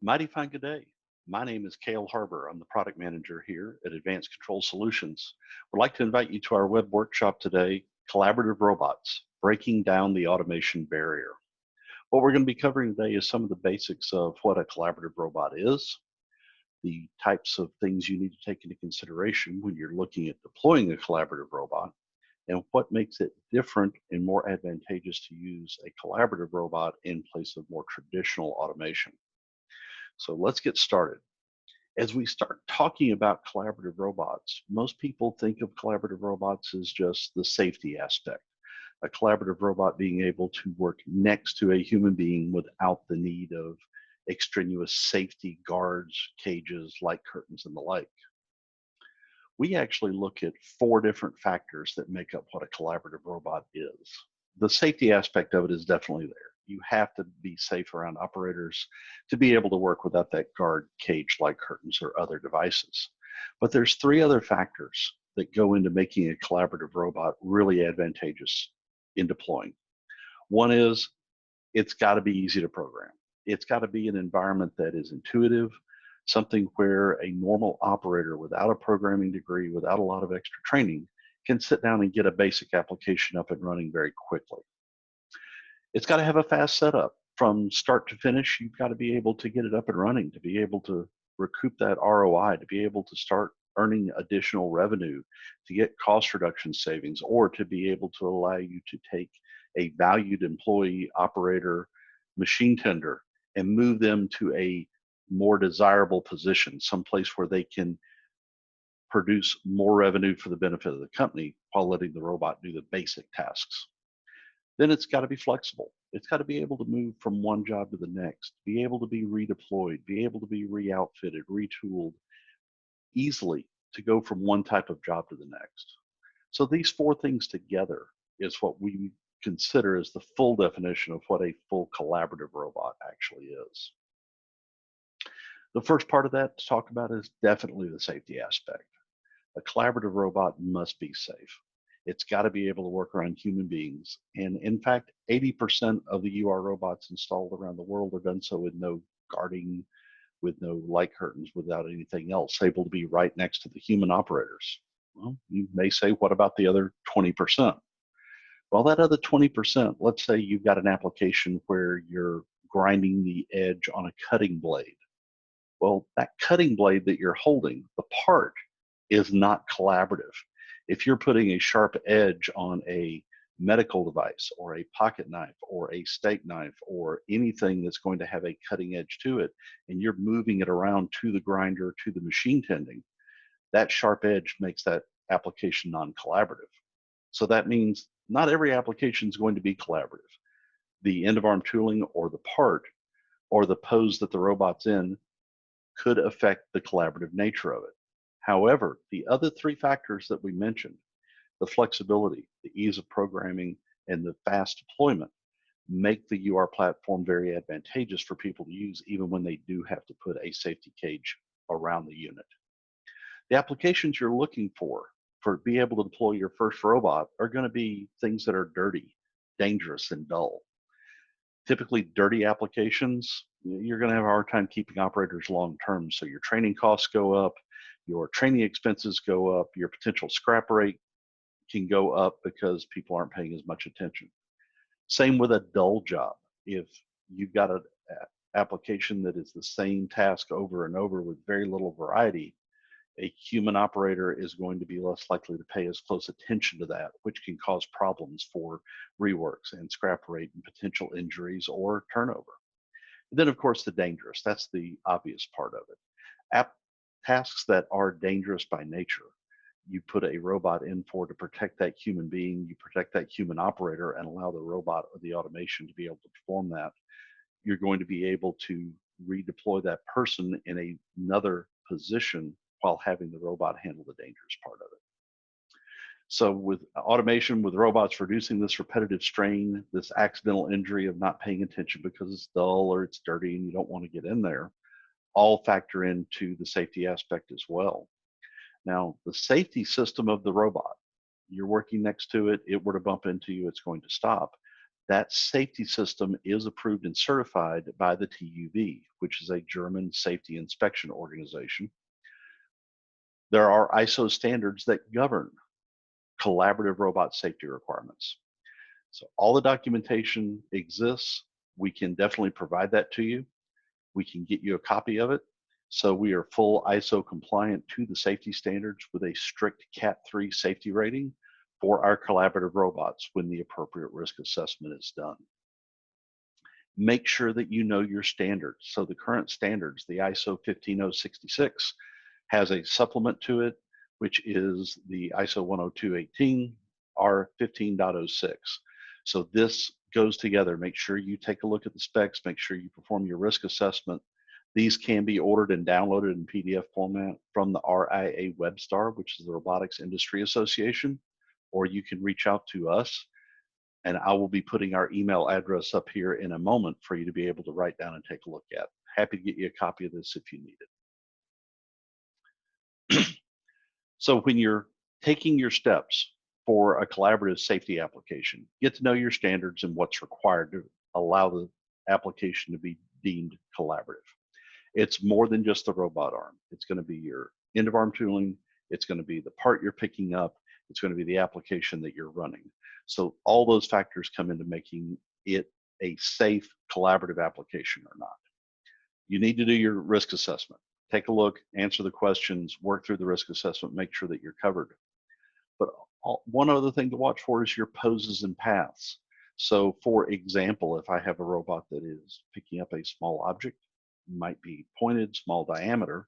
Mighty fine good day. My name is Cale Harbor. I'm the product manager here at Advanced Control Solutions. Would like to invite you to our web workshop today, Collaborative Robots, Breaking Down the Automation Barrier. What we're going to be covering today is some of the basics of what a collaborative robot is, the types of things you need to take into consideration when you're looking at deploying a collaborative robot, and what makes it different and more advantageous to use a collaborative robot in place of more traditional automation. So let's get started. As we start talking about collaborative robots, most people think of collaborative robots as just the safety aspect. A collaborative robot being able to work next to a human being without the need of extraneous safety guards, cages, light curtains, and the like. We actually look at four different factors that make up what a collaborative robot is. The safety aspect of it is definitely there. You have to be safe around operators to be able to work without that guard, cage, light curtains, or other devices. But there's three other factors that go into making a collaborative robot really advantageous in deploying. One is it's got to be easy to program. It's got to be an environment that is intuitive, something where a normal operator without a programming degree, without a lot of extra training, can sit down and get a basic application up and running very quickly. It's got to have a fast setup from start to finish. You've got to be able to get it up and running, to be able to recoup that ROI, to be able to start earning additional revenue, to get cost reduction savings, or to be able to allow you to take a valued employee, operator, machine tender, and move them to a more desirable position, someplace where they can produce more revenue for the benefit of the company while letting the robot do the basic tasks. Then it's got to be flexible. It's got to be able to move from one job to the next, be able to be redeployed, be able to be re-outfitted, retooled easily to go from one type of job to the next. So these four things together is what we consider as the full definition of what a full collaborative robot actually is. The first part of that to talk about is definitely the safety aspect. A collaborative robot must be safe. It's got to be able to work around human beings. And in fact, 80% of the UR robots installed around the world are done so with no guarding, with no light curtains, without anything else, able to be right next to the human operators. Well, you may say, what about the other 20%? Well, that other 20%, let's say you've got an application where you're grinding the edge on a cutting blade. Well, that cutting blade that you're holding, the part, is not collaborative. If you're putting a sharp edge on a medical device or a pocket knife or a steak knife or anything that's going to have a cutting edge to it, and you're moving it around to the grinder, to the machine tending, that sharp edge makes that application non-collaborative. So that means not every application is going to be collaborative. The end of arm tooling or the part or the pose that the robot's in could affect the collaborative nature of it. However, the other three factors that we mentioned, the flexibility, the ease of programming, and the fast deployment, make the UR platform very advantageous for people to use even when they do have to put a safety cage around the unit. The applications you're looking for be able to deploy your first robot are going to be things that are dirty, dangerous, and dull. Typically dirty applications, you're going to have a hard time keeping operators long term. So your training costs go up, your training expenses go up, your potential scrap rate can go up because people aren't paying as much attention. Same with a dull job. If you've got an application that is the same task over and over with very little variety, a human operator is going to be less likely to pay as close attention to that, which can cause problems for reworks and scrap rate and potential injuries or turnover. And then, of course, the dangerous. That's the obvious part of it. Tasks that are dangerous by nature, you put a robot in for to protect that human being, you protect that human operator, and allow the robot or the automation to be able to perform that. You're going to be able to redeploy that person in another position while having the robot handle the dangerous part of it. So with automation, with robots reducing this repetitive strain, this accidental injury of not paying attention because it's dull or it's dirty and you don't want to get in there, all factor into the safety aspect as well. Now, the safety system of the robot, you're working next to it, it were to bump into you, it's going to stop. That safety system is approved and certified by the TÜV, which is a German safety inspection organization. There are ISO standards that govern collaborative robot safety requirements. So all the documentation exists. We can definitely provide that to you. We can get you a copy of it. So we are full ISO compliant to the safety standards with a strict Cat 3 safety rating for our collaborative robots when the appropriate risk assessment is done. Make sure that you know your standards. So the current standards, the ISO 15066, has a supplement to it, which is the ISO 10218 R15.06. So this goes together. Make sure you take a look at the specs, make sure you perform your risk assessment. These can be ordered and downloaded in PDF format from the RIA WebStar, which is the Robotics Industry Association, or you can reach out to us, and I will be putting our email address up here in a moment for you to be able to write down and take a look at. Happy to get you a copy of this if you need it. So when you're taking your steps for a collaborative safety application, get to know your standards and what's required to allow the application to be deemed collaborative. It's more than just the robot arm. It's going to be your end of arm tooling. It's going to be the part you're picking up. It's going to be the application that you're running. So all those factors come into making it a safe collaborative application or not. You need to do your risk assessment. Take a look, answer the questions, work through the risk assessment, make sure that you're covered. But one other thing to watch for is your poses and paths. So for example, if I have a robot that is picking up a small object, might be pointed, small diameter,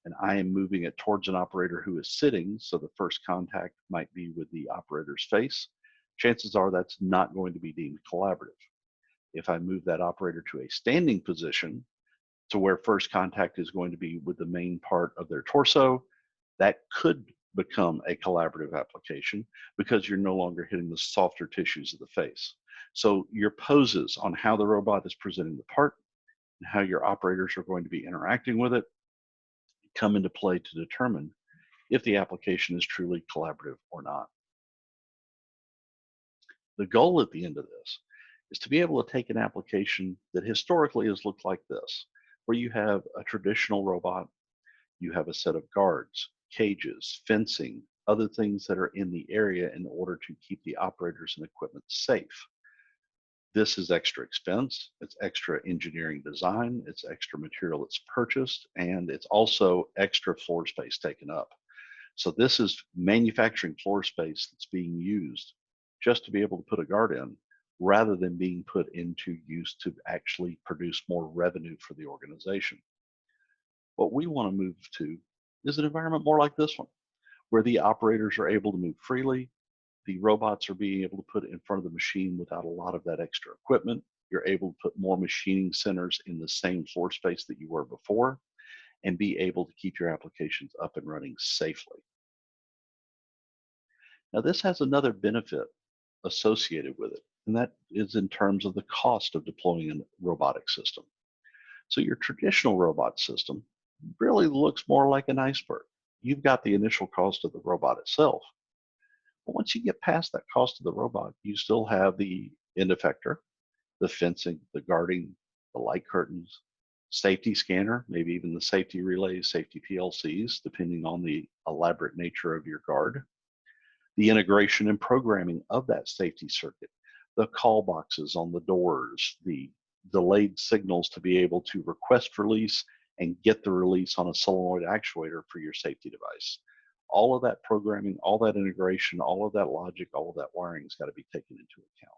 and I am moving it towards an operator who is sitting, so the first contact might be with the operator's face, chances are that's not going to be deemed collaborative. If I move that operator to a standing position, to where first contact is going to be with the main part of their torso, that could become a collaborative application because you're no longer hitting the softer tissues of the face. So your poses on how the robot is presenting the part and how your operators are going to be interacting with it come into play to determine if the application is truly collaborative or not. The goal at the end of this is to be able to take an application that historically has looked like this, where you have a traditional robot, you have a set of guards, cages, fencing, other things that are in the area in order to keep the operators and equipment safe. This is extra expense, it's extra engineering design, it's extra material that's purchased, and it's also extra floor space taken up. So this is manufacturing floor space that's being used just to be able to put a guard in, rather than being put into use to actually produce more revenue for the organization. What we want to move to is an environment more like this one, where the operators are able to move freely, the robots are being able to put it in front of the machine without a lot of that extra equipment. You're able to put more machining centers in the same floor space that you were before, and be able to keep your applications up and running safely. Now, this has another benefit associated with it, and that is in terms of the cost of deploying a robotic system. So your traditional robot system really looks more like an iceberg. You've got the initial cost of the robot itself. But once you get past that cost of the robot, you still have the end effector, the fencing, the guarding, the light curtains, safety scanner, maybe even the safety relays, safety PLCs, depending on the elaborate nature of your guard, the integration and programming of that safety circuit, the call boxes on the doors, the delayed signals to be able to request release and get the release on a solenoid actuator for your safety device. All of that programming, all that integration, all of that logic, all of that wiring has got to be taken into account.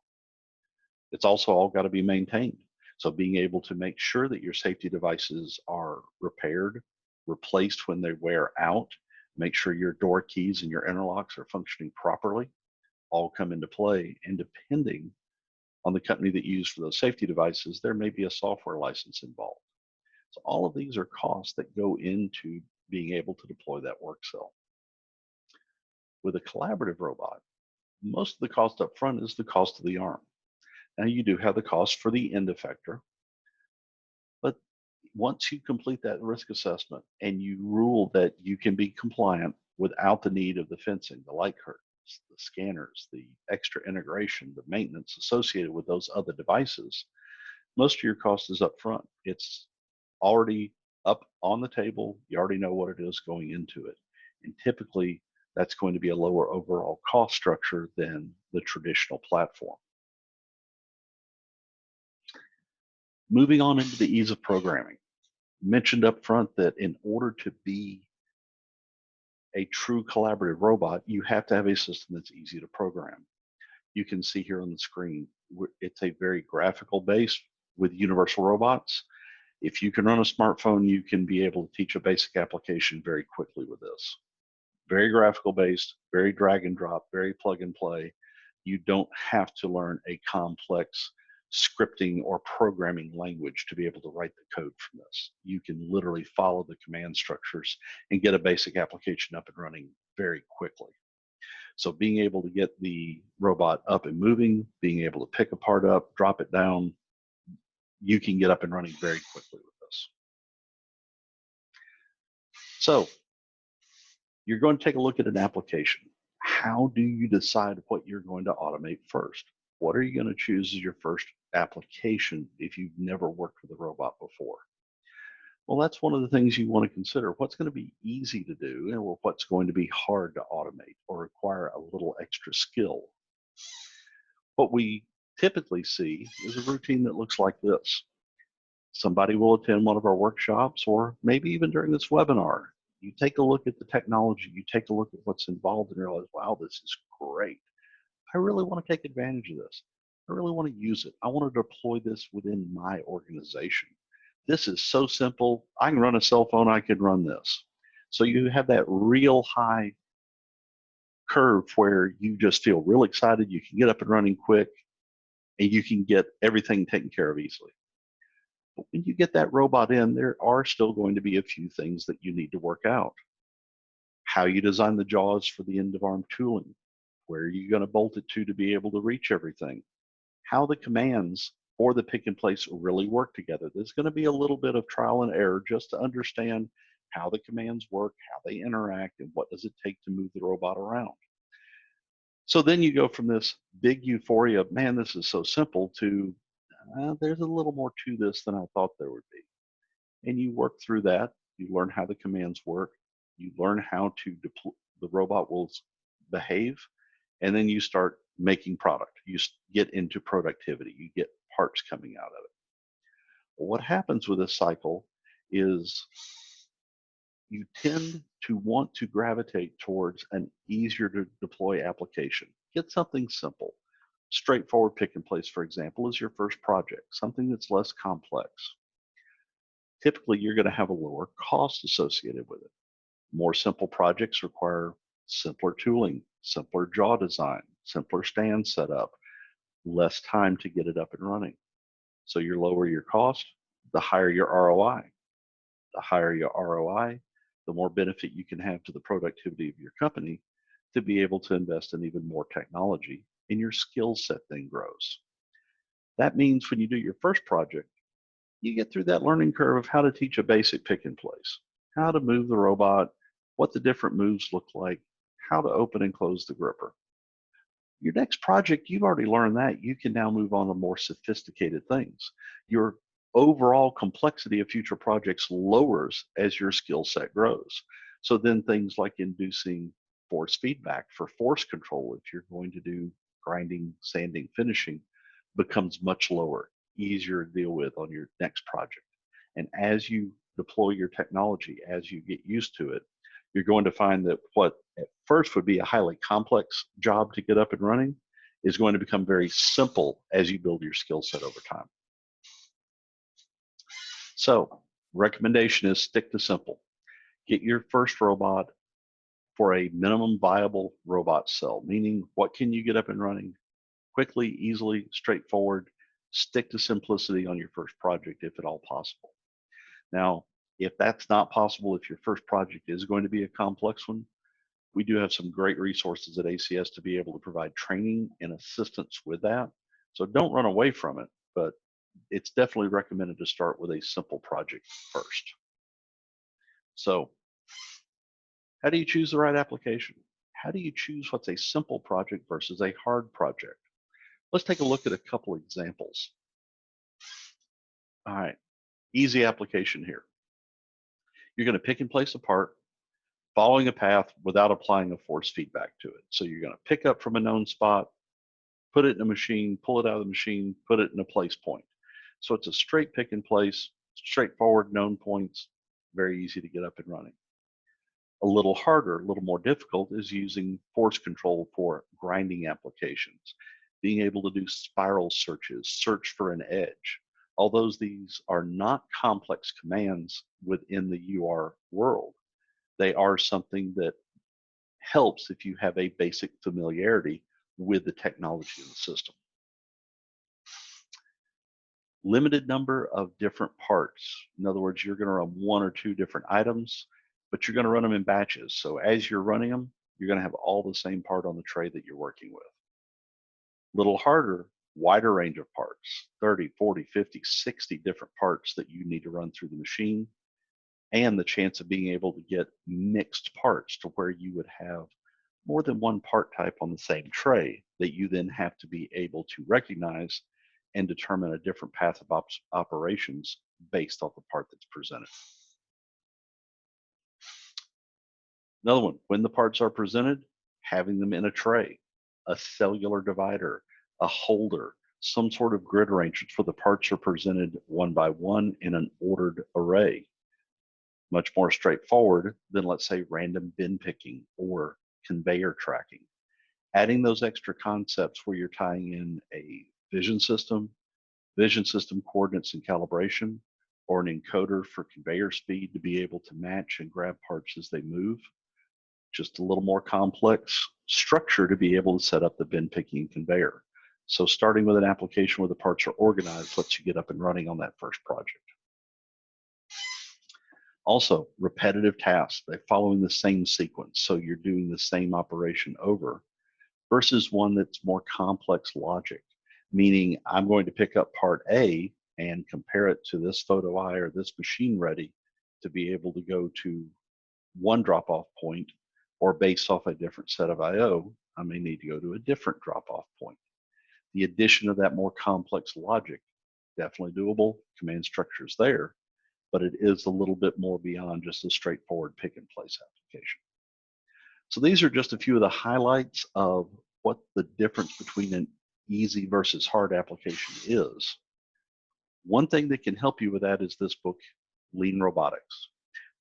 It's also all got to be maintained. So being able to make sure that your safety devices are repaired, replaced when they wear out, make sure your door keys and your interlocks are functioning properly, all come into play. And depending on the company that you use for those safety devices, there may be a software license involved. So all of these are costs that go into being able to deploy that work cell. With a collaborative robot, most of the cost up front is the cost of the arm. Now you do have the cost for the end effector, but once you complete that risk assessment and you rule that you can be compliant without the need of the fencing, the light curtain, the scanners, the extra integration, the maintenance associated with those other devices, most of your cost is up front. It's already up on the table. You already know what it is going into it. And typically, that's going to be a lower overall cost structure than the traditional platform. Moving on into the ease of programming. Mentioned up front that in order to be a true collaborative robot, you have to have a system that's easy to program. You can see here on the screen, it's a very graphical base with universal robots. If you can run a smartphone, you can be able to teach a basic application very quickly with this. Very graphical based, very drag and drop, very plug and play. You don't have to learn a complex scripting or programming language to be able to write the code from this. You can literally follow the command structures and get a basic application up and running very quickly. So being able to get the robot up and moving, being able to pick a part up, drop it down, you can get up and running very quickly with this. So you're going to take a look at an application. How do you decide what you're going to automate first? What are you going to choose as your first application if you've never worked with a robot before? Well, that's one of the things you want to consider. What's going to be easy to do or what's going to be hard to automate or require a little extra skill? What we typically see is a routine that looks like this. Somebody will attend one of our workshops, or maybe even during this webinar, you take a look at the technology, you take a look at what's involved and realize, wow, this is great. I really want to take advantage of this. I really want to use it. I want to deploy this within my organization. This is so simple. I can run a cell phone, I can run this. So you have that real high curve where you just feel real excited, you can get up and running quick, and you can get everything taken care of easily. But when you get that robot in, there are still going to be a few things that you need to work out. How you design the jaws for the end of arm tooling. Where are you going to bolt it to be able to reach everything? How the commands or the pick and place really work together. There's going to be a little bit of trial and error just to understand how the commands work, how they interact, and what does it take to move the robot around. So then you go from this big euphoria of, man, this is so simple, to there's a little more to this than I thought there would be. And you work through that. You learn how the commands work. You learn how to deploy, the robot will behave, and then you start making product. You get into productivity. You get parts coming out of it. Well, what happens with this cycle is you tend to want to gravitate towards an easier to deploy application. Get something simple. Straightforward pick and place, for example, is your first project, something that's less complex. Typically, you're going to have a lower cost associated with it. More simple projects require simpler tooling, simpler jaw design, simpler stand setup, less time to get it up and running. So you lower your cost, the higher your ROI. The higher your ROI, the more benefit you can have to the productivity of your company to be able to invest in even more technology, and your skill set then grows. That means when you do your first project, you get through that learning curve of how to teach a basic pick and place, how to move the robot, what the different moves look like, how to open and close the gripper. Your next project, you've already learned that. You can now move on to more sophisticated things. Your overall complexity of future projects lowers as your skill set grows. So then things like inducing force feedback for force control, if you're going to do grinding, sanding, finishing, becomes much lower, easier to deal with on your next project. And as you deploy your technology, as you get used to it, you're going to find that what at first would be a highly complex job to get up and running is going to become very simple as you build your skill set over time. So, recommendation is stick to simple. Get your first robot for a minimum viable robot cell, meaning what can you get up and running quickly, easily, straightforward. Stick to simplicity on your first project if at all possible. Now, if that's not possible, if your first project is going to be a complex one, we do have some great resources at ACS to be able to provide training and assistance with that. So don't run away from it, but it's definitely recommended to start with a simple project first. So how do you choose the right application? how do you choose what's a simple project versus a hard project? Let's take a look at a couple examples. All right, easy application here. You're going to pick and place a part following a path without applying a force feedback to it. So you're going to pick up from a known spot, put it in a machine, pull it out of the machine, put it in a place point. So it's a straight pick and place, straightforward known points, very easy to get up and running. A little harder, a little more difficult is using force control for grinding applications, being able to do spiral searches, search for an edge. Although these are not complex commands within the UR world, they are something that helps if you have a basic familiarity with the technology of the system. Limited number of different parts. In other words, you're going to run one or two different items, but you're going to run them in batches. So as you're running them, you're going to have all the same part on the tray that you're working with. Little harder, wider range of parts, 30, 40, 50, 60 different parts that you need to run through the machine, and the chance of being able to get mixed parts to where you would have more than one part type on the same tray that you then have to be able to recognize and determine a different path of operations based off the part that's presented. Another one, when the parts are presented, having them in a tray, a cellular divider, a holder, some sort of grid arrangement for the parts are presented one by one in an ordered array. Much more straightforward than, let's say, random bin picking or conveyor tracking. Adding those extra concepts where you're tying in a vision system coordinates and calibration, or an encoder for conveyor speed to be able to match and grab parts as they move. Just a little more complex structure to be able to set up the bin picking conveyor. So starting with an application where the parts are organized lets you get up and running on that first project. Also, repetitive tasks, they're following the same sequence, so you're doing the same operation over, versus one that's more complex logic, meaning I'm going to pick up part A and compare it to this photo eye or this machine ready to be able to go to one drop-off point, or based off a different set of I/O, I may need to go to a different drop-off point. The addition of that more complex logic, definitely doable, command structure's there, but it is a little bit more beyond just a straightforward pick and place application. So these are just a few of the highlights of what the difference between an easy versus hard application is. One thing that can help you with that is this book, Lean Robotics.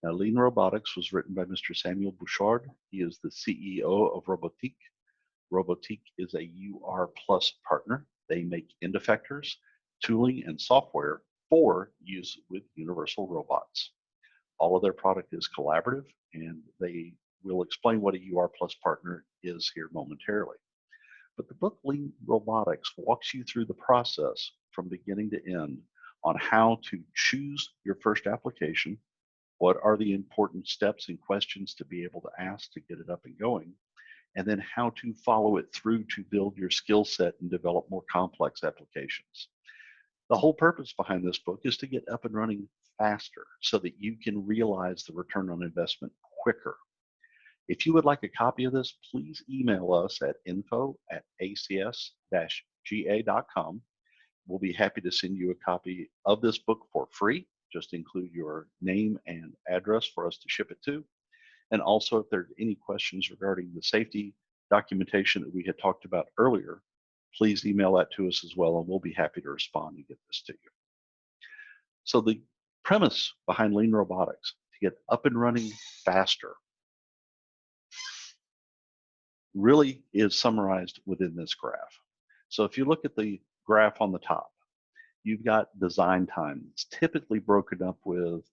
Now, Lean Robotics was written by Mr. Samuel Bouchard. He is the CEO of Robotic. Robotic is a UR Plus partner. They make end effectors, tooling, and software for use with universal robots. All of their product is collaborative, and they will explain what a UR Plus partner is here momentarily. But the book Lean Robotics walks you through the process from beginning to end on how to choose your first application, what are the important steps and questions to be able to ask to get it up and going, and then how to follow it through to build your skill set and develop more complex applications. The whole purpose behind this book is to get up and running faster so that you can realize the return on investment quicker. If you would like a copy of this, please email us at info@acs-ga.com. We'll be happy to send you a copy of this book for free. Just include your name and address for us to ship it to. And also, if there are any questions regarding the safety documentation that we had talked about earlier, please email that to us as well, and we'll be happy to respond and get this to you. So the premise behind Lean Robotics, to get up and running faster, really is summarized within this graph. So if you look at the graph on the top, you've got design time. It's typically broken up with,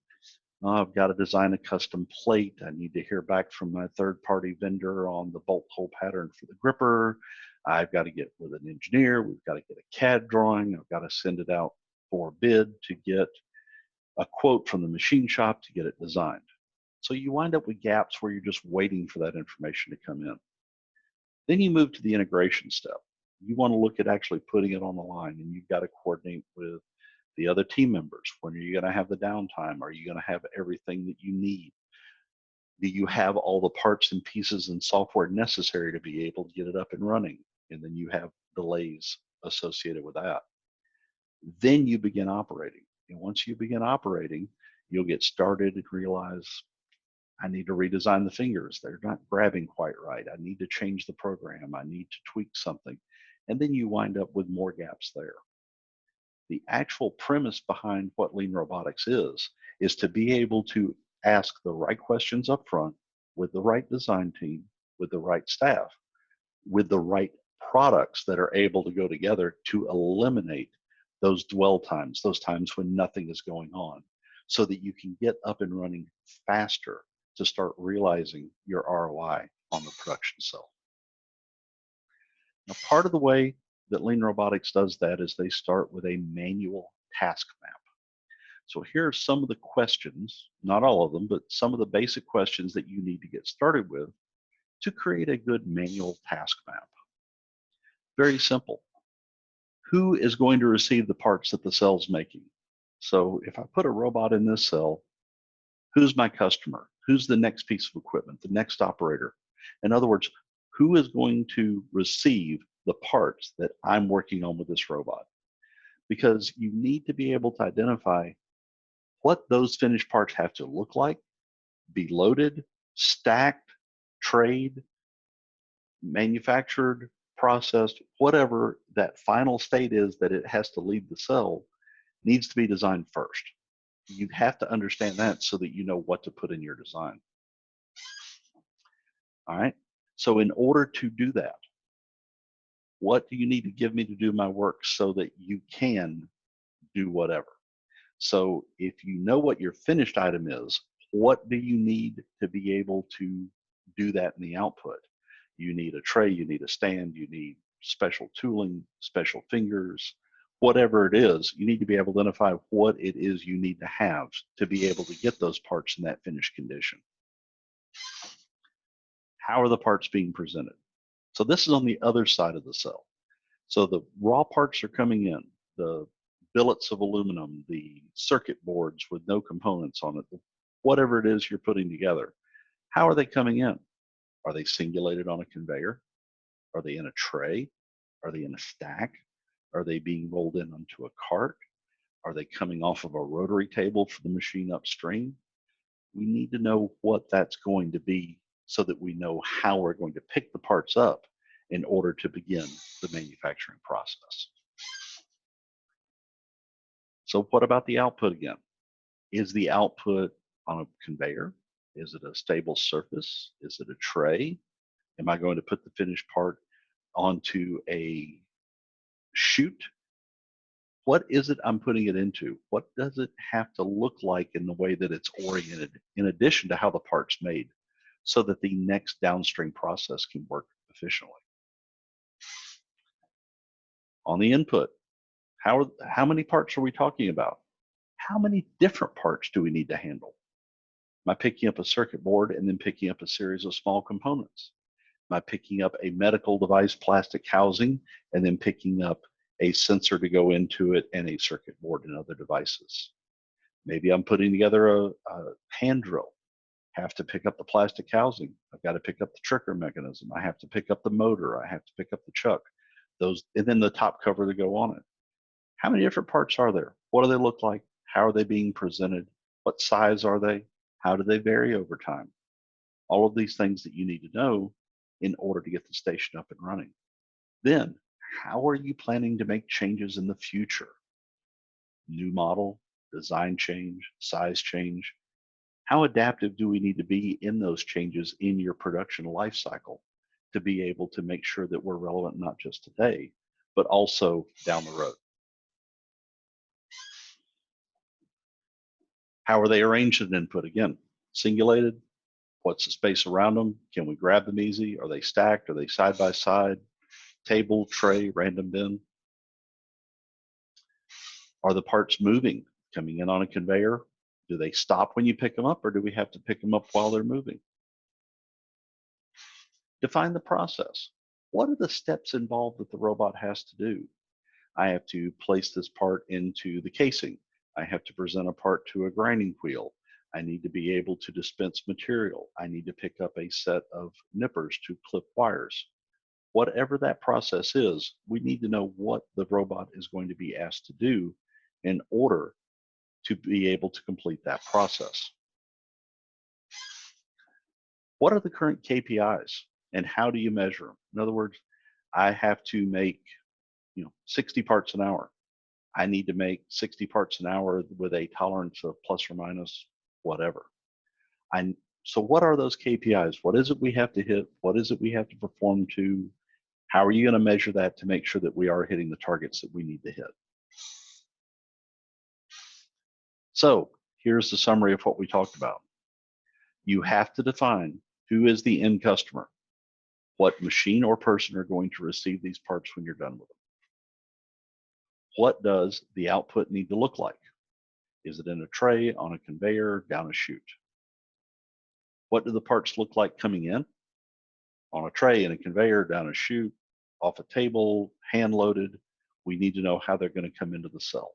I've got to design a custom plate. I need to hear back from my third-party vendor on the bolt hole pattern for the gripper. I've got to get with an engineer. We've got to get a CAD drawing. I've got to send it out for bid to get a quote from the machine shop to get it designed. So you wind up with gaps where you're just waiting for that information to come in. Then you move to the integration step. You want to look at actually putting it on the line, and you've got to coordinate with the other team members. When are you going to have the downtime? Are you going to have everything that you need? Do you have all the parts and pieces and software necessary to be able to get it up and running? And then you have delays associated with that. Then you begin operating. And once you begin operating, you'll get started and realize, I need to redesign the fingers. They're not grabbing quite right. I need to change the program. I need to tweak something. And then you wind up with more gaps there. The actual premise behind what lean robotics is to be able to ask the right questions up front with the right design team, with the right staff, with the right products that are able to go together to eliminate those dwell times, those times when nothing is going on, so that you can get up and running faster to start realizing your ROI on the production cell. Now, part of the way that Lean Robotics does that is they start with a manual task map. So here are some of the questions, not all of them, but some of the basic questions that you need to get started with to create a good manual task map. Very simple. Who is going to receive the parts that the cell's making? So if I put a robot in this cell, who's my customer? Who's the next piece of equipment, the next operator? In other words, who is going to receive the parts that I'm working on with this robot? Because you need to be able to identify what those finished parts have to look like, be loaded, stacked, trayed, manufactured, processed, whatever that final state is that it has to leave the cell needs to be designed first. You have to understand that so that you know what to put in your design. All right. So in order to do that, what do you need to give me to do my work so that you can do whatever? So if you know what your finished item is, what do you need to be able to do that in the output? You need a tray, you need a stand, you need special tooling, special fingers, whatever it is, you need to be able to identify what it is you need to have to be able to get those parts in that finished condition. How are the parts being presented? So this is on the other side of the cell. So the raw parts are coming in, the billets of aluminum, the circuit boards with no components on it, whatever it is you're putting together. How are they coming in? Are they singulated on a conveyor? Are they in a tray? Are they in a stack? Are they being rolled in onto a cart? Are they coming off of a rotary table for the machine upstream? We need to know what that's going to be so that we know how we're going to pick the parts up in order to begin the manufacturing process. So what about the output again? Is the output on a conveyor? Is it a stable surface? Is it a tray? Am I going to put the finished part onto a chute? What is it I'm putting it into? What does it have to look like in the way that it's oriented, in addition to how the part's made, so that the next downstream process can work efficiently? On the input, how many parts are we talking about? How many different parts do we need to handle? Am I picking up a circuit board and then picking up a series of small components? Am I picking up a medical device plastic housing and then picking up a sensor to go into it and a circuit board and other devices? Maybe I'm putting together a hand drill. Have to pick up the plastic housing. I've got to pick up the trigger mechanism. I have to pick up the motor. I have to pick up the chuck. Those, and then the top cover to go on it. How many different parts are there? What do they look like? How are they being presented? What size are they? How do they vary over time? All of these things that you need to know in order to get the station up and running. Then, how are you planning to make changes in the future? New model, design change, size change. How adaptive do we need to be in those changes in your production life cycle to be able to make sure that we're relevant not just today, but also down the road? How are they arranged in input? Again, singulated. What's the space around them? Can we grab them easy? Are they stacked? Are they side by side? Table, tray, random bin? Are the parts moving, coming in on a conveyor? Do they stop when you pick them up, or do we have to pick them up while they're moving? Define the process. What are the steps involved that the robot has to do? I have to place this part into the casing. I have to present a part to a grinding wheel. I need to be able to dispense material. I need to pick up a set of nippers to clip wires. Whatever that process is, we need to know what the robot is going to be asked to do in order to be able to complete that process. What are the current KPIs and how do you measure them? In other words, I have to make 60 parts an hour. I need to make 60 parts an hour with a tolerance of plus or minus whatever. So what are those KPIs? What is it we have to hit? What is it we have to perform to? How are you going to measure that to make sure that we are hitting the targets that we need to hit? So here's the summary of what we talked about. You have to define who is the end customer, what machine or person are going to receive these parts when you're done with them. What does the output need to look like? Is it in a tray, on a conveyor, down a chute? What do the parts look like coming in? On a tray, in a conveyor, down a chute, off a table, hand loaded. We need to know how they're going to come into the cell.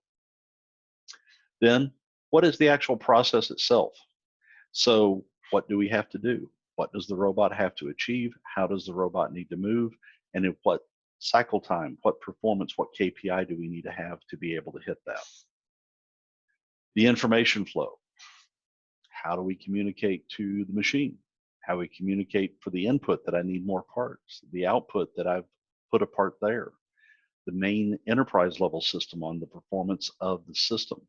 Then, what is the actual process itself? So, what do we have to do? What does the robot have to achieve? How does the robot need to move? And in what cycle time, what performance, what KPI do we need to have to be able to hit that? The information flow. How do we communicate to the machine? How we communicate for the input that I need more parts, the output that I've put a part there, the main enterprise level system on the performance of the system,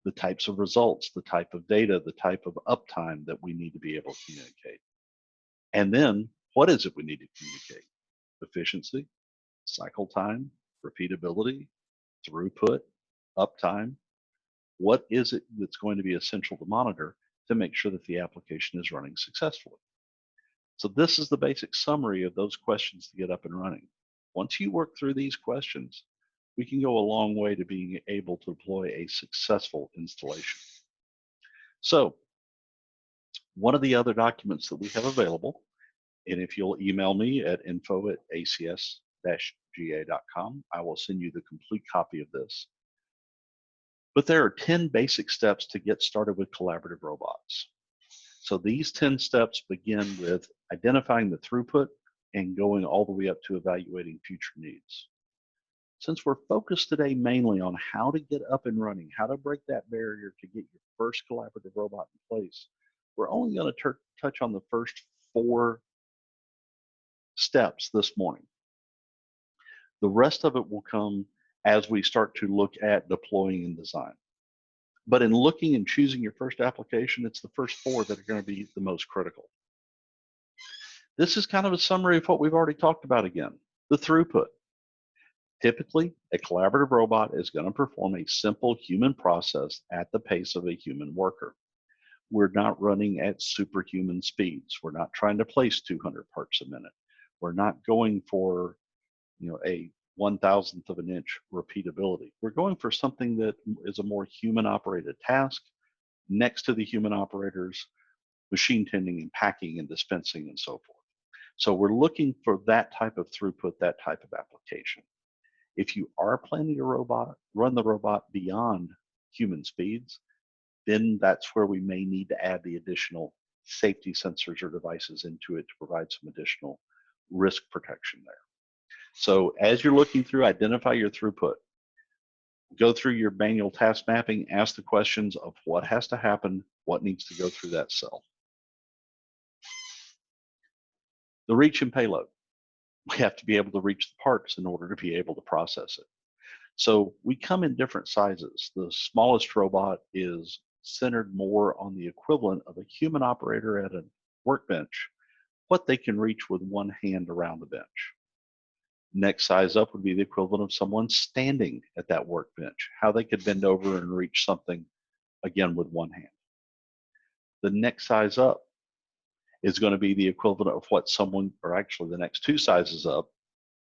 the types of results, the type of data, the type of uptime that we need to be able to communicate. And then what is it we need to communicate? Efficiency, cycle time, repeatability, throughput, uptime. What is it that's going to be essential to monitor to make sure that the application is running successfully? So this is the basic summary of those questions to get up and running. Once you work through these questions, we can go a long way to being able to deploy a successful installation. So one of the other documents that we have available, and if you'll email me at info@acs-ga.com, I will send you the complete copy of this. But there are 10 basic steps to get started with collaborative robots. So these 10 steps begin with identifying the throughput and going all the way up to evaluating future needs. Since we're focused today mainly on how to get up and running, how to break that barrier to get your first collaborative robot in place, we're only going to touch on the first 4 steps this morning. The rest of it will come as we start to look at deploying and design. But in looking and choosing your first application, it's the first 4 that are going to be the most critical. This is kind of a summary of what we've already talked about again, the throughput. Typically, a collaborative robot is going to perform a simple human process at the pace of a human worker. We're not running at superhuman speeds. We're not trying to place 200 parts a minute. We're not going for a 1,000th of an inch repeatability. We're going for something that is a more human operated task next to the human operators, machine tending and packing and dispensing and so forth. So we're looking for that type of throughput, that type of application. If you are planning a robot, run the robot beyond human speeds, then that's where we may need to add the additional safety sensors or devices into it to provide some additional risk protection there. So as you're looking through, identify your throughput. Go through your manual task mapping, ask the questions of what has to happen, what needs to go through that cell. The reach and payload. We have to be able to reach the parts in order to be able to process it. So we come in different sizes. The smallest robot is centered more on the equivalent of a human operator at a workbench, what they can reach with one hand around the bench. Next size up would be the equivalent of someone standing at that workbench, how they could bend over and reach something, again, with one hand. The next size up is going to be the equivalent of what someone, or actually the next 2 sizes up,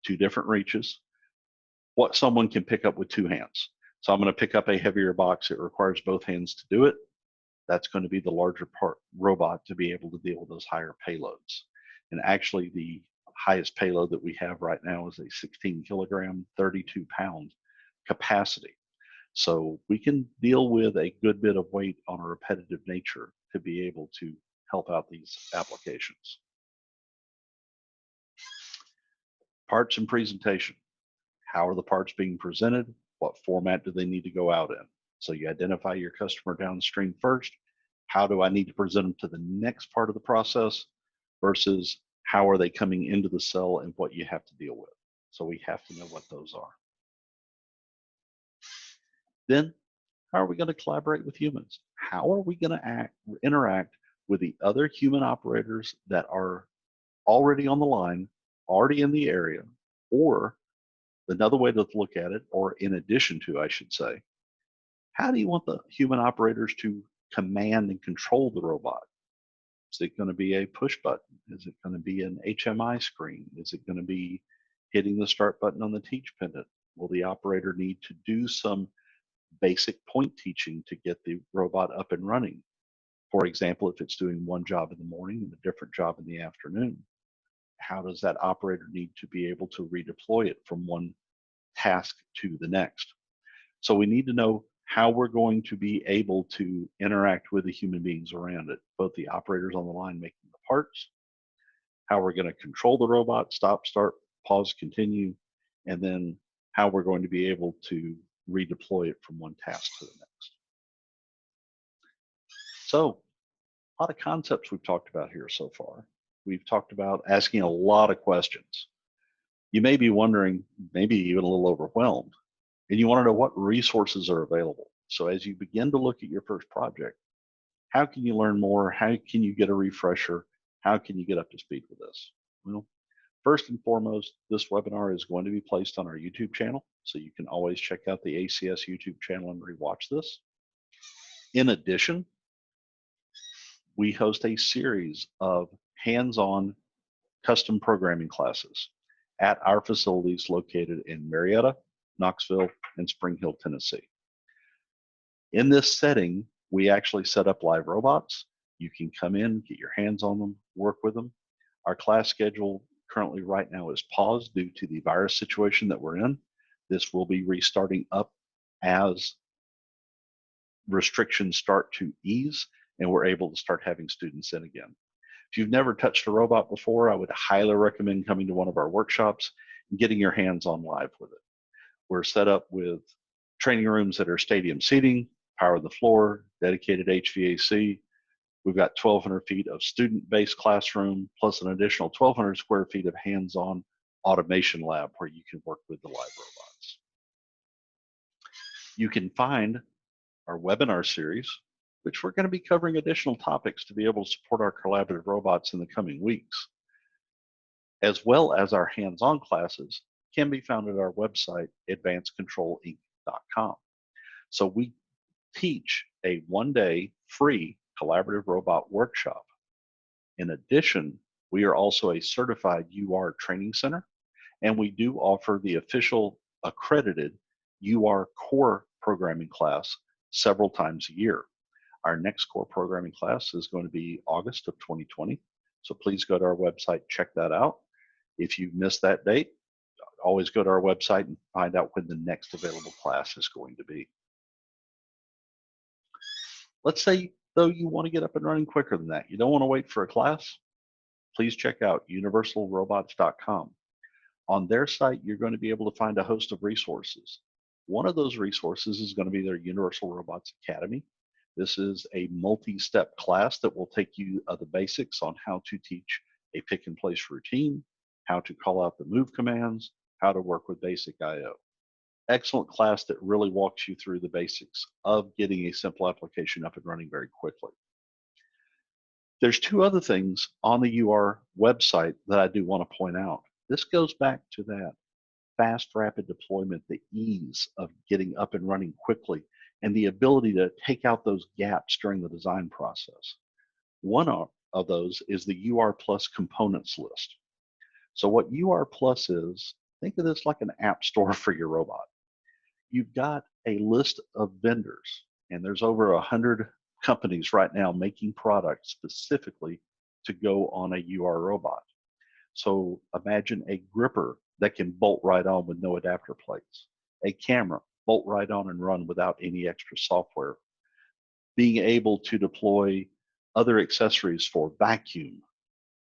2 different reaches, what someone can pick up with 2 hands. So I'm going to pick up a heavier box. It requires both hands to do it. That's going to be the larger robot to be able to deal with those higher payloads. And actually the highest payload that we have right now is a 16 kilogram, 32 pound capacity. So we can deal with a good bit of weight on a repetitive nature to be able to help out these applications. Parts and presentation. How are the parts being presented? What format do they need to go out in? So you identify your customer downstream first. How do I need to present them to the next part of the process versus how are they coming into the cell and what you have to deal with? So we have to know what those are. Then, how are we going to collaborate with humans? How are we going to interact with the other human operators that are already on the line, already in the area, or another way to look at it, or in addition to, I should say, how do you want the human operators to command and control the robot? Is it going to be a push button? Is it going to be an HMI screen? Is it going to be hitting the start button on the teach pendant? Will the operator need to do some basic point teaching to get the robot up and running? For example, if it's doing one job in the morning and a different job in the afternoon, how does that operator need to be able to redeploy it from one task to the next? So we need to know how we're going to be able to interact with the human beings around it, both the operators on the line making the parts, how we're going to control the robot, stop, start, pause, continue, and then how we're going to be able to redeploy it from one task to the next. So a lot of concepts we've talked about here so far. We've talked about asking a lot of questions. You may be wondering, maybe even a little overwhelmed, and you want to know what resources are available. So as you begin to look at your first project, how can you learn more? How can you get a refresher? How can you get up to speed with this? Well, first and foremost, this webinar is going to be placed on our YouTube channel, so you can always check out the ACS YouTube channel and rewatch this. In addition, we host a series of hands-on custom programming classes at our facilities located in Marietta, Knoxville, and Spring Hill, Tennessee. In this setting, we actually set up live robots. You can come in, get your hands on them, work with them. Our class schedule currently right now is paused due to the virus situation that we're in. This will be restarting up as restrictions start to ease and we're able to start having students in again. If you've never touched a robot before, I would highly recommend coming to one of our workshops and getting your hands on live with it. We're set up with training rooms that are stadium seating, power to the floor, dedicated HVAC. We've got 1,200 feet of student-based classroom, plus an additional 1,200 square feet of hands-on automation lab where you can work with the live robots. You can find our webinar series, which we're going to be covering additional topics to be able to support our collaborative robots in the coming weeks, as well as our hands-on classes can be found at our website, advancedcontrolinc.com. So we teach a one-day free collaborative robot workshop. In addition, we are also a certified UR training center, and we do offer the official accredited UR core programming class several times a year. Our next core programming class is going to be August of 2020. So please go to our website, check that out. If you missed that date, always go to our website and find out when the next available class is going to be. Let's say, though, you want to get up and running quicker than that. You don't want to wait for a class. Please check out universalrobots.com. On their site, you're going to be able to find a host of resources. One of those resources is going to be their Universal Robots Academy. This is a multi-step class that will take you the basics on how to teach a pick and place routine, how to call out the move commands, how to work with basic I/O. Excellent class that really walks you through the basics of getting a simple application up and running very quickly. There's two other things on the UR website that I do want to point out. This goes back to that fast, rapid deployment, the ease of getting up and running quickly, and the ability to take out those gaps during the design process. One of those is the UR Plus components list. So what UR Plus is, think of this like an app store for your robot. You've got a list of vendors, and there's over 100 companies right now making products specifically to go on a UR robot. So imagine a gripper that can bolt right on with no adapter plates, a camera bolt right on and run without any extra software. Being able to deploy other accessories for vacuum,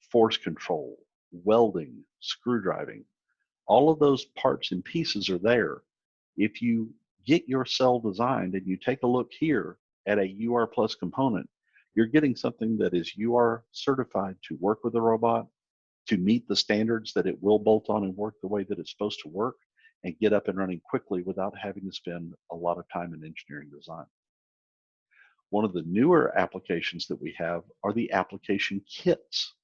force control, welding, screw driving, all of those parts and pieces are there. If you get your cell designed and you take a look here at a UR Plus component, you're getting something that is UR certified to work with a robot, to meet the standards that it will bolt on and work the way that it's supposed to work, and get up and running quickly without having to spend a lot of time in engineering design. One of the newer applications that we have are the application kits.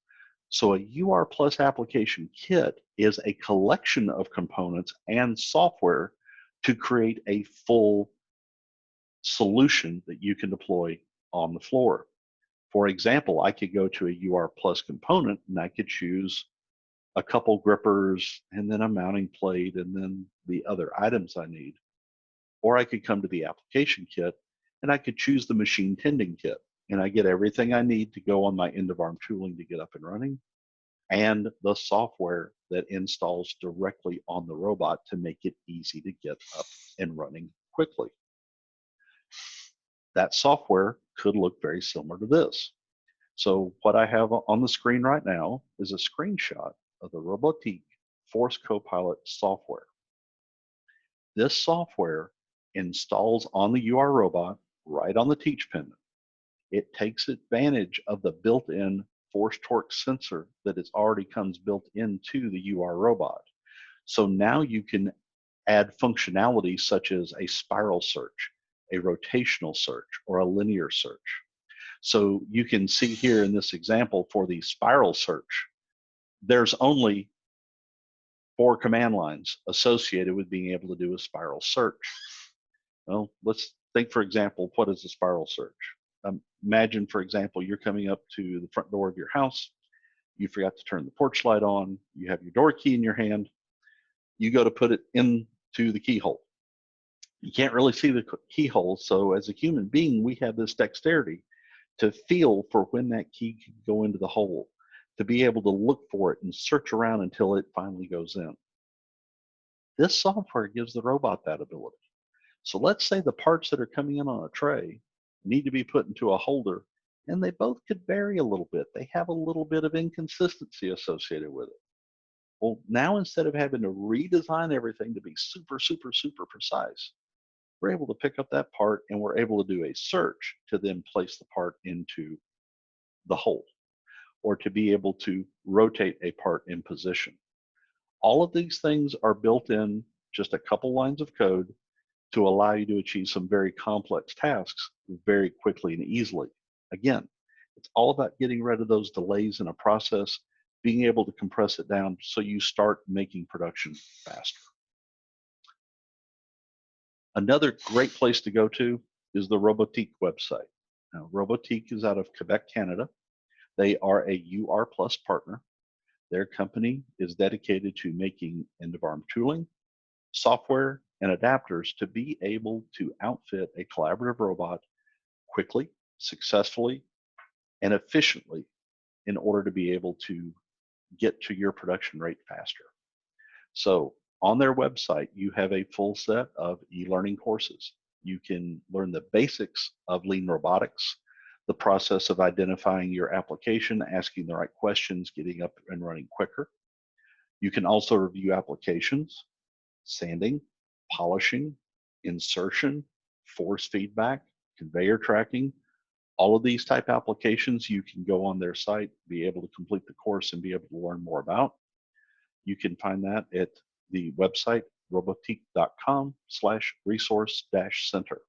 So a UR Plus application kit is a collection of components and software to create a full solution that you can deploy on the floor. For example, I could go to a UR Plus component and I could choose a couple grippers and then a mounting plate and then the other items I need. Or I could come to the application kit and I could choose the machine tending kit, and I get everything I need to go on my end of arm tooling to get up and running, and the software that installs directly on the robot to make it easy to get up and running quickly. That software could look very similar to this. So what I have on the screen right now is a screenshot of the Robotic Force CoPilot software. This software installs on the UR robot right on the teach pendant. It takes advantage of the built-in force torque sensor that already comes built into the UR robot. So now you can add functionality such as a spiral search, a rotational search, or a linear search. So you can see here in this example for the spiral search, there's only 4 command lines associated with being able to do a spiral search. Well, let's think, for example, what is a spiral search? Imagine, for example, you're coming up to the front door of your house. You forgot to turn the porch light on. You have your door key in your hand. You go to put it into the keyhole. You can't really see the keyhole. So as a human being, we have this dexterity to feel for when that key can go into the hole, to be able to look for it and search around until it finally goes in. This software gives the robot that ability. So let's say the parts that are coming in on a tray need to be put into a holder, and they both could vary a little bit. They have a little bit of inconsistency associated with it. Well, now instead of having to redesign everything to be super, super, super precise, we're able to pick up that part and we're able to do a search to then place the part into the hole, or to be able to rotate a part in position. All of these things are built in just a couple lines of code to allow you to achieve some very complex tasks very quickly and easily. Again, it's all about getting rid of those delays in a process, being able to compress it down so you start making production faster. Another great place to go to is the Robotic website. Now, Robotic is out of Quebec, Canada. They are a UR Plus partner. Their company is dedicated to making end-of-arm tooling, software, and adapters to be able to outfit a collaborative robot quickly, successfully, and efficiently in order to be able to get to your production rate faster. So on their website, you have a full set of e-learning courses. You can learn the basics of lean robotics, the process of identifying your application, asking the right questions, getting up and running quicker. You can also review applications, sanding, polishing, insertion, force feedback, conveyor tracking. All of these type applications, you can go on their site, be able to complete the course and be able to learn more about. You can find that at the website robotic.com/resource-center.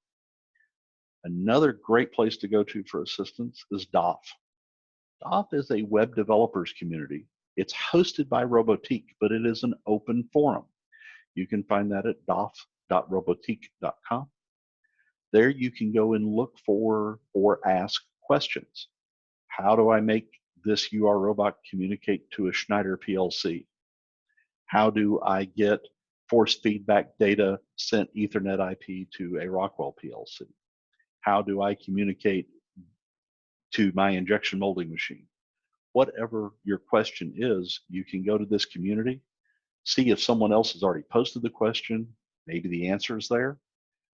Another great place to go to for assistance is DOF. DOF is a web developers community. It's hosted by Robotic, but it is an open forum. You can find that at dof.robotic.com. There you can go and look for or ask questions. How do I make this UR robot communicate to a Schneider PLC? How do I get force feedback data sent Ethernet IP to a Rockwell PLC? How do I communicate to my injection molding machine? Whatever your question is, you can go to this community, see if someone else has already posted the question, maybe the answer is there,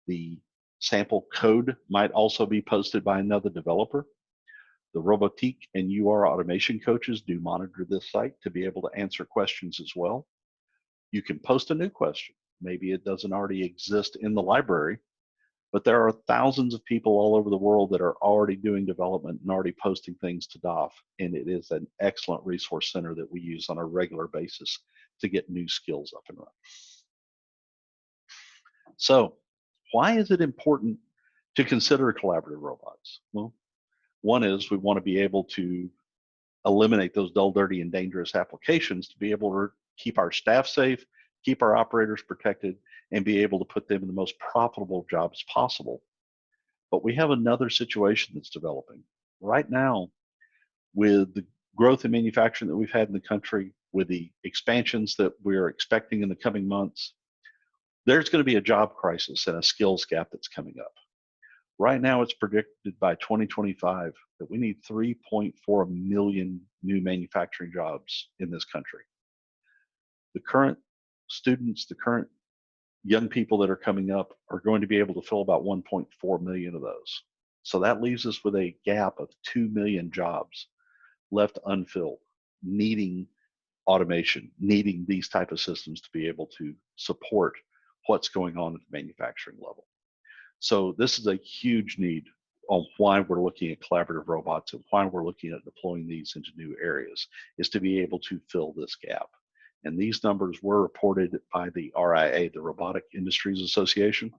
The sample code might also be posted by another developer. The Robotic and UR automation coaches do monitor this site to be able to answer questions as well. You can post a new question. Maybe it doesn't already exist in the library, but there are thousands of people all over the world that are already doing development and already posting things to DOF, and it is an excellent resource center that we use on a regular basis to get new skills up and running. So, why is it important to consider collaborative robots? Well, one is we want to be able to eliminate those dull, dirty, and dangerous applications to be able to keep our staff safe, keep our operators protected, and be able to put them in the most profitable jobs possible. But we have another situation that's developing. Right now, with the growth in manufacturing that we've had in the country, with the expansions that we're expecting in the coming months, there's going to be a job crisis and a skills gap that's coming up. Right now, it's predicted by 2025 that we need 3.4 million new manufacturing jobs in this country. The current students, the current young people that are coming up are going to be able to fill about 1.4 million of those. So that leaves us with a gap of 2 million jobs left unfilled, needing automation, needing these type of systems to be able to support what's going on at the manufacturing level. So this is a huge need on why we're looking at collaborative robots and why we're looking at deploying these into new areas, is to be able to fill this gap. And these numbers were reported by the RIA, the Robotic Industries Association.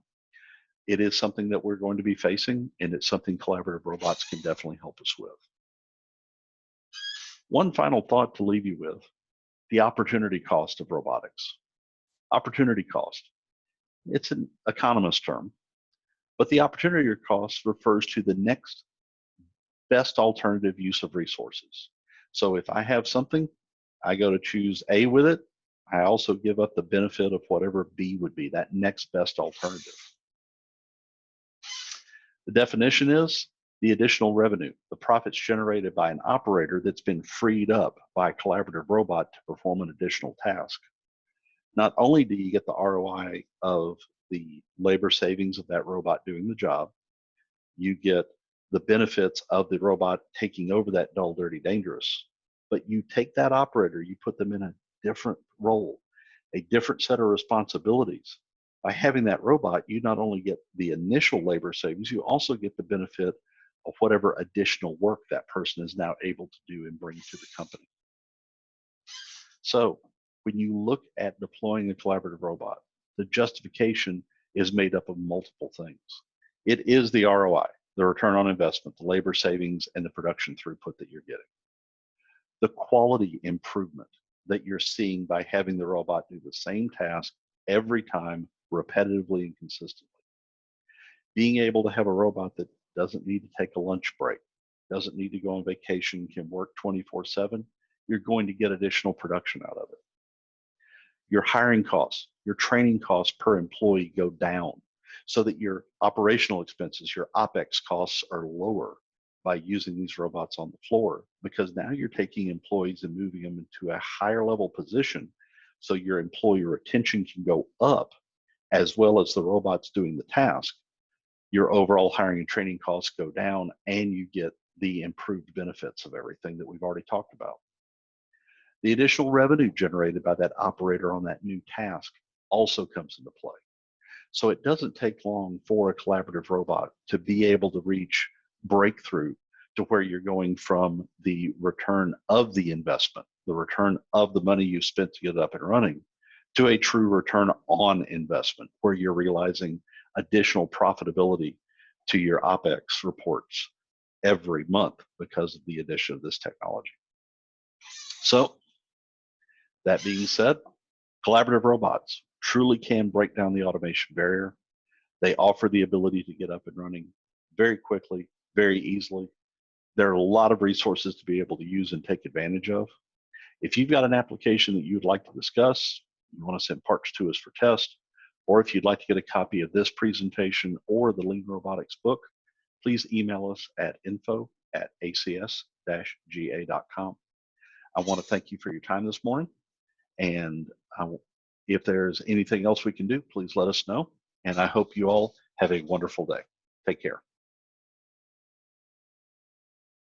It is something that we're going to be facing, and it's something collaborative robots can definitely help us with. One final thought to leave you with: the opportunity cost of robotics. Opportunity cost. It's an economist term, but the opportunity cost refers to the next best alternative use of resources. So if I have something, I go to choose A with it, I also give up the benefit of whatever B would be, that next best alternative. The definition is the additional revenue, the profits generated by an operator that's been freed up by a collaborative robot to perform an additional task. Not only do you get the ROI of the labor savings of that robot doing the job, you get the benefits of the robot taking over that dull, dirty, dangerous, but you take that operator, you put them in a different role, a different set of responsibilities. By having that robot, you not only get the initial labor savings, you also get the benefit of whatever additional work that person is now able to do and bring to the company. So when you look at deploying a collaborative robot, the justification is made up of multiple things. It is the ROI, the return on investment, the labor savings, and the production throughput that you're getting. The quality improvement that you're seeing by having the robot do the same task every time, repetitively and consistently. Being able to have a robot that doesn't need to take a lunch break, doesn't need to go on vacation, can work 24/7, you're going to get additional production out of it. Your hiring costs, your training costs per employee go down so that your operational expenses, your OPEX costs are lower by using these robots on the floor, because now you're taking employees and moving them into a higher level position so your employee retention can go up as well as the robots doing the task. Your overall hiring and training costs go down, and you get the improved benefits of everything that we've already talked about. The additional revenue generated by that operator on that new task also comes into play. So it doesn't take long for a collaborative robot to be able to reach breakthrough to where you're going from the return of the investment, the return of the money you spent to get it up and running, to a true return on investment, where you're realizing additional profitability to your OPEX reports every month because of the addition of this technology. So that being said, collaborative robots truly can break down the automation barrier. They offer the ability to get up and running very quickly, very easily. There are a lot of resources to be able to use and take advantage of. If you've got an application that you'd like to discuss, you want to send parts to us for test, or if you'd like to get a copy of this presentation or the Lean Robotics book, please email us at info@acs-ga.com. I want to thank you for your time this morning, and if there's anything else we can do, please let us know. And I hope you all Have a wonderful day. Take care.